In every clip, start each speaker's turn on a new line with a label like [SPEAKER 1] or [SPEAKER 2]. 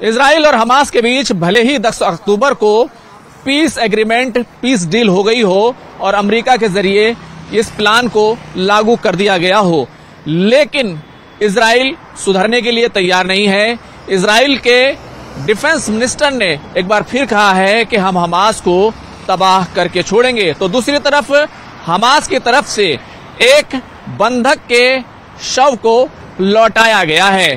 [SPEAKER 1] Israel और Hamas के बीच भले ही 10 अक्टूबर को पीस एग्रीमेंट, पीस डील हो गई हो और अमेरिका के जरिए इस प्लान को लागू कर दिया गया हो, लेकिन इजराइल सुधरने के लिए तैयार नहीं है। इजराइल के डिफेंस मिनिस्टर ने एक बार फिर कहा है कि हम हमास को तबाह करके छोड़ेंगे। तो दूसरी तरफ हमास की तरफ से एक बंधक के शव को लौटाया गया है।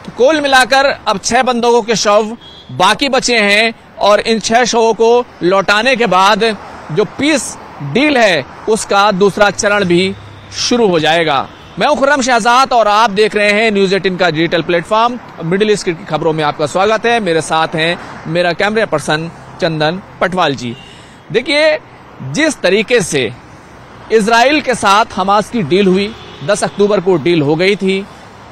[SPEAKER 1] तो कुल मिलाकर अब 6 बंधकों के शव बाकी बचे हैं और इन 6 शवों को लौटाने के बाद जो पीस डील है उसका दूसरा चरण भी शुरू हो जाएगा। मैं हूं खुर्रम शहजाद और आप देख रहे हैं न्यूज 18 का डिजिटल प्लेटफॉर्म। मिडिल ईस्ट की खबरों में आपका स्वागत है। मेरे साथ हैं मेरा कैमरा पर्सन चंदन पटवाल जी। देखिए, जिस तरीके से इजराइल के साथ हमास की डील हुई, 10 अक्टूबर को डील हो गई थी,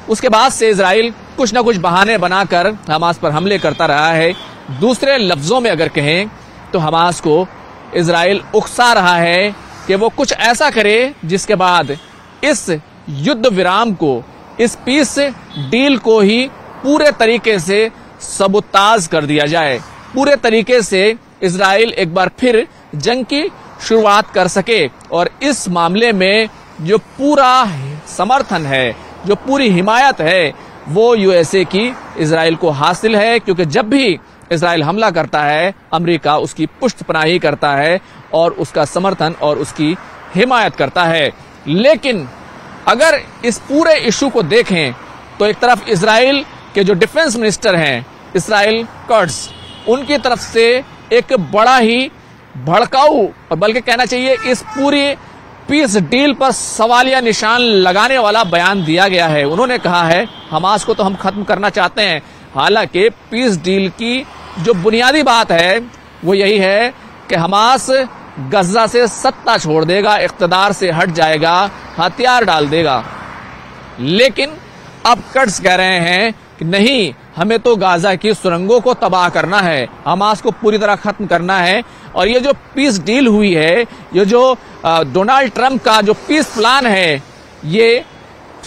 [SPEAKER 1] उसके बाद से इजराइल कुछ न कुछ बहाने बनाकर हमास पर हमले करता रहा है। दूसरे लफ्जों में अगर कहें तो हमास को इजराइल उकसा रहा है कि वो कुछ ऐसा करे जिसके बाद इस युद्ध विराम को, इस पीस डील को ही पूरे तरीके से सबूताज कर दिया जाए, पूरे तरीके से इजराइल एक बार फिर जंग की शुरुआत कर सके। और इस मामले में जो पूरा समर्थन है, जो पूरी हिमायत है, वो यूएसए की इजराइल को हासिल है, क्योंकि जब भी इजराइल हमला करता है अमेरिका उसकी पुष्टपनाही करता है और उसका समर्थन और उसकी हिमायत करता है। लेकिन अगर इस पूरे इशू को देखें तो एक तरफ इजराइल के जो डिफेंस मिनिस्टर हैं, इस्राइल कर्ट्ज, उनकी तरफ से एक बड़ा ही भड़काऊ और बल्कि कहना चाहिए इस पूरी पीस डील पर सवालिया निशान लगाने वाला बयान दिया गया है। उन्होंने कहा है हमास को तो हम खत्म करना चाहते हैं, हालांकि पीस डील की जो बुनियादी बात है वो यही है कि हमास गजा से सत्ता छोड़ देगा, इख्तिदार से हट जाएगा, हथियार डाल देगा। लेकिन अब कर्ट्ज कह रहे हैं कि नहीं, हमें तो गाजा की सुरंगों को तबाह करना है, हमास को पूरी तरह खत्म करना है। और ये जो पीस डील हुई है, ये जो डोनाल्ड ट्रंप का जो पीस प्लान है, ये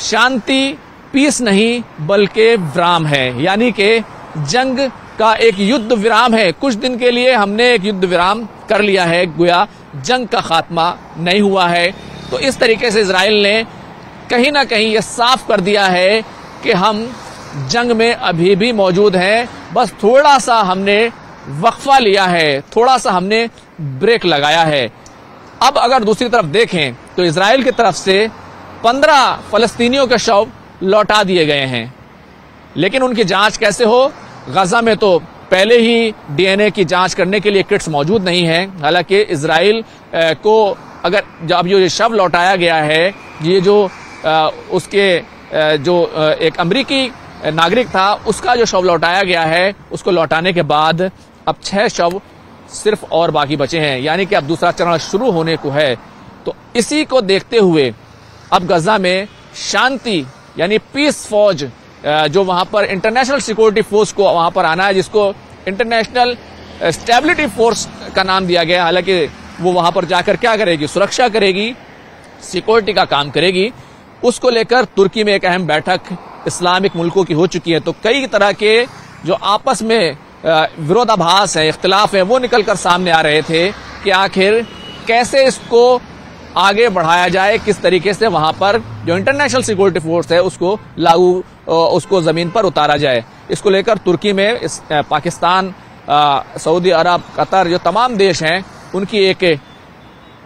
[SPEAKER 1] शांति, पीस नहीं बल्कि विराम है, यानी कि जंग का एक युद्ध विराम है। कुछ दिन के लिए हमने एक युद्ध विराम कर लिया है, गोया जंग का खात्मा नहीं हुआ है। तो इस तरीके से इजराइल ने कहीं ना कहीं ये साफ कर दिया है कि हम जंग में अभी भी मौजूद हैं, बस थोड़ा सा हमने वक्फा लिया है, थोड़ा सा हमने ब्रेक लगाया है। अब अगर दूसरी तरफ देखें तो इजराइल की तरफ से 15 फलस्तीनियों के शव लौटा दिए गए हैं, लेकिन उनकी जांच कैसे हो? गजा में तो पहले ही डीएनए की जांच करने के लिए किट्स मौजूद नहीं है। हालांकि इजराइल को अगर जब ये शव लौटाया गया है, ये जो उसके जो एक अमेरिकी नागरिक था उसका जो शव लौटाया गया है, उसको लौटाने के बाद अब 6 शव सिर्फ और बाकी बचे हैं, यानी कि अब दूसरा चरण शुरू होने को है। तो इसी को देखते हुए अब गजा में शांति यानी पीस फौज, जो वहां पर इंटरनेशनल सिक्योरिटी फोर्स को वहां पर आना है, जिसको इंटरनेशनल स्टेबिलिटी फोर्स का नाम दिया गया, हालांकि वो वहां पर जाकर क्या करेगी? सुरक्षा करेगी, सिक्योरिटी का काम करेगी। उसको लेकर तुर्की में एक अहम बैठक इस्लामिक मुल्कों की हो चुकी है। तो कई तरह के जो आपस में विरोधाभास है, इख्तिलाफ है, वो निकलकर सामने आ रहे थे कि आखिर कैसे इसको आगे बढ़ाया जाए, किस तरीके से वहां पर जो इंटरनेशनल सिक्योरिटी फोर्स है उसको उसको जमीन पर उतारा जाए। इसको लेकर तुर्की में पाकिस्तान, सऊदी अरब, कतर, जो तमाम देश हैं, उनकी एक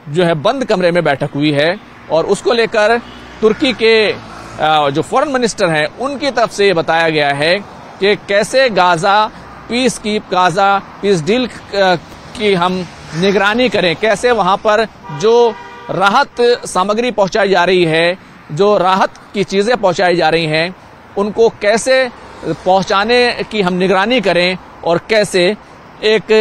[SPEAKER 1] जो है बंद कमरे में बैठक हुई है और उसको लेकर तुर्की के जो फॉरेन मिनिस्टर हैं उनकी तरफ से ये बताया गया है कि कैसे गाजा पीस डील की हम निगरानी करें, कैसे वहां पर जो राहत सामग्री पहुंचाई जा रही है, जो राहत की चीजें पहुंचाई जा रही हैं, उनको कैसे पहुंचाने की हम निगरानी करें और कैसे एक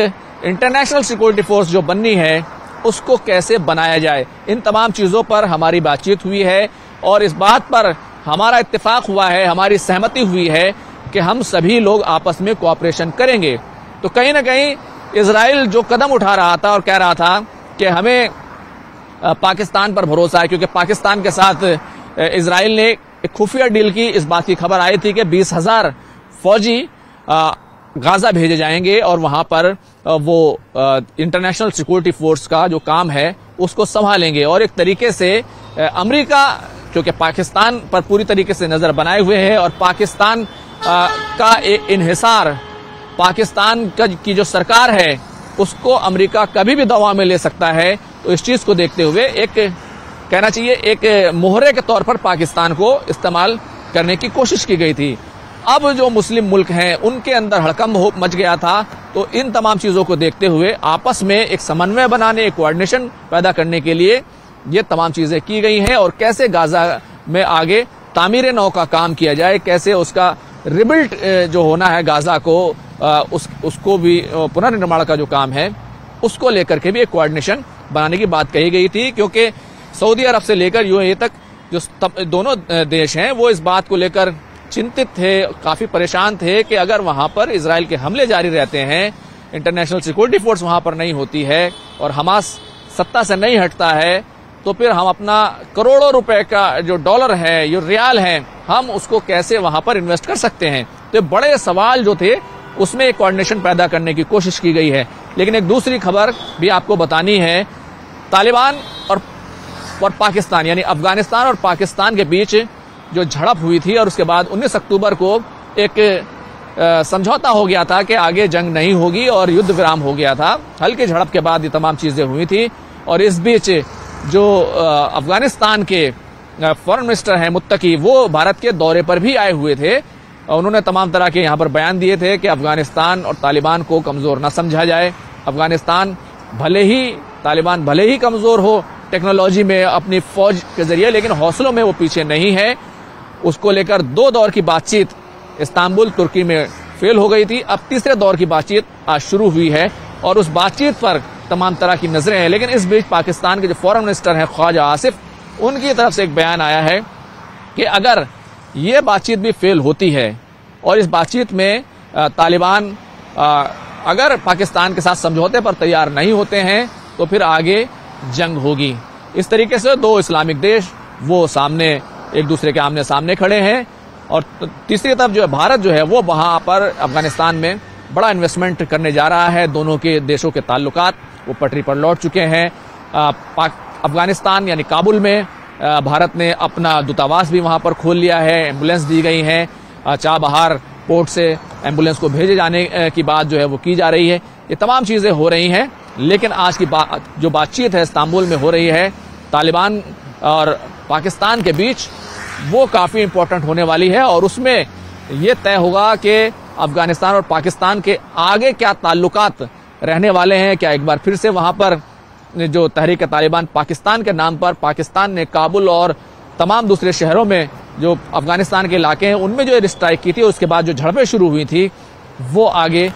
[SPEAKER 1] इंटरनेशनल सिक्योरिटी फोर्स जो बननी है उसको कैसे बनाया जाए। इन तमाम चीजों पर हमारी बातचीत हुई है और इस बात पर हमारा इत्तेफाक हुआ है, हमारी सहमति हुई है कि हम सभी लोग आपस में कोऑपरेशन करेंगे। तो कहीं ना कहीं इजराइल जो कदम उठा रहा था और कह रहा था कि हमें पाकिस्तान पर भरोसा है, क्योंकि पाकिस्तान के साथ इजराइल ने एक खुफिया डील की, इस बात की खबर आई थी कि 20,000 फौजी गाजा भेजे जाएंगे और वहां पर वो इंटरनेशनल सिक्योरिटी फोर्स का जो काम है उसको संभालेंगे। और एक तरीके से अमेरिका क्योंकि पाकिस्तान पर पूरी तरीके से नजर बनाए हुए है और पाकिस्तान का एक इन्हिसार, पाकिस्तान की जो सरकार है उसको अमेरिका कभी भी दबाव में ले सकता है। तो इस चीज को देखते हुए एक कहना चाहिए एक मोहरे के तौर पर पाकिस्तान को इस्तेमाल करने की कोशिश की गई थी। अब जो मुस्लिम मुल्क हैं उनके अंदर हड़कंप मच गया था। तो इन तमाम चीजों को देखते हुए आपस में एक समन्वय बनाने, एक कोऑर्डिनेशन पैदा करने के लिए ये तमाम चीजें की गई हैं। और कैसे गाजा में आगे तामीर नौ का काम किया जाए, कैसे उसका रिबिल्ट जो होना है गाजा को, उसको भी पुनर्निर्माण का जो काम है उसको लेकर के भी एक कोऑर्डिनेशन बनाने की बात कही गई थी। क्योंकि सऊदी अरब से लेकर यूएई तक जो दोनों देश हैं वो इस बात को लेकर चिंतित थे, काफी परेशान थे कि अगर वहां पर इजराइल के हमले जारी रहते हैं, इंटरनेशनल सिक्योरिटी फोर्स वहां पर नहीं होती है और हमास सत्ता से नहीं हटता है, तो फिर हम अपना करोड़ों रुपए का जो डॉलर है, जो रियाल है, हम उसको कैसे वहां पर इन्वेस्ट कर सकते हैं। तो बड़े सवाल जो थे उसमें एक कोऑर्डिनेशन पैदा करने की कोशिश की गई है। लेकिन एक दूसरी खबर भी आपको बतानी है, तालिबान और पाकिस्तान यानी अफगानिस्तान और पाकिस्तान के बीच जो झड़प हुई थी और उसके बाद 19 अक्टूबर को एक समझौता हो गया था कि आगे जंग नहीं होगी और युद्ध विराम हो गया था। हल्की झड़प के बाद ये तमाम चीजें हुई थी। और इस बीच जो अफगानिस्तान के फॉरेन मिनिस्टर हैं मुत्तकी, वो भारत के दौरे पर भी आए हुए थे। उन्होंने तमाम तरह के यहाँ पर बयान दिए थे कि अफगानिस्तान और तालिबान को कमजोर न समझा जाए। अफगानिस्तान तालिबान भले ही कमजोर हो टेक्नोलॉजी में अपनी फौज के जरिए, लेकिन हौसलों में वो पीछे नहीं है। उसको लेकर 2 दौर की बातचीत इस्तांबुल तुर्की में फेल हो गई थी। अब तीसरे दौर की बातचीत आज शुरू हुई है और उस बातचीत पर तमाम तरह की नजरें हैं। लेकिन इस बीच पाकिस्तान के जो फॉरेन मिनिस्टर हैं ख्वाजा आसिफ, उनकी तरफ से एक बयान आया है कि अगर ये बातचीत भी फेल होती है और इस बातचीत में तालिबान अगर पाकिस्तान के साथ समझौते पर तैयार नहीं होते हैं तो फिर आगे जंग होगी। इस तरीके से 2 इस्लामिक देश वो सामने एक दूसरे के आमने सामने खड़े हैं। और तीसरी तरफ जो है भारत जो है वो वहां पर अफगानिस्तान में बड़ा इन्वेस्टमेंट करने जा रहा है। दोनों के देशों के ताल्लुकात वो पटरी पर लौट चुके हैं। अफगानिस्तान यानी काबुल में भारत ने अपना दूतावास भी वहां पर खोल लिया है, एम्बुलेंस दी गई है, चाबहार पोर्ट से एम्बुलेंस को भेजे जाने की बात जो है वो की जा रही है। ये तमाम चीजें हो रही हैं। लेकिन आज की जो बातचीत है इस्तांबुल में हो रही है तालिबान और पाकिस्तान के बीच, वो काफी इंपॉर्टेंट होने वाली है। और उसमें यह तय होगा कि अफगानिस्तान और पाकिस्तान के आगे क्या ताल्लुकात रहने वाले हैं। क्या एक बार फिर से वहां पर जो तहरीक तालिबान पाकिस्तान के नाम पर पाकिस्तान ने काबुल और तमाम दूसरे शहरों में जो अफगानिस्तान के इलाके हैं उनमें जो एयर स्ट्राइक की थी, उसके बाद जो झड़पें शुरू हुई थी, वो आगे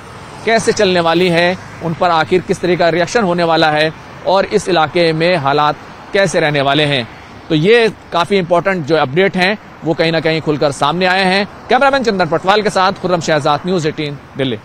[SPEAKER 1] कैसे चलने वाली है, उन पर आखिर किस तरह का रिएक्शन होने वाला है और इस इलाके में हालात कैसे रहने वाले हैं। तो ये काफी इंपॉर्टेंट जो अपडेट हैं वो कहीं ना कहीं खुलकर सामने आए हैं। कैमरामैन चंदन पटवाल के साथ खुर्रम शहजाद, न्यूज़ 18 दिल्ली।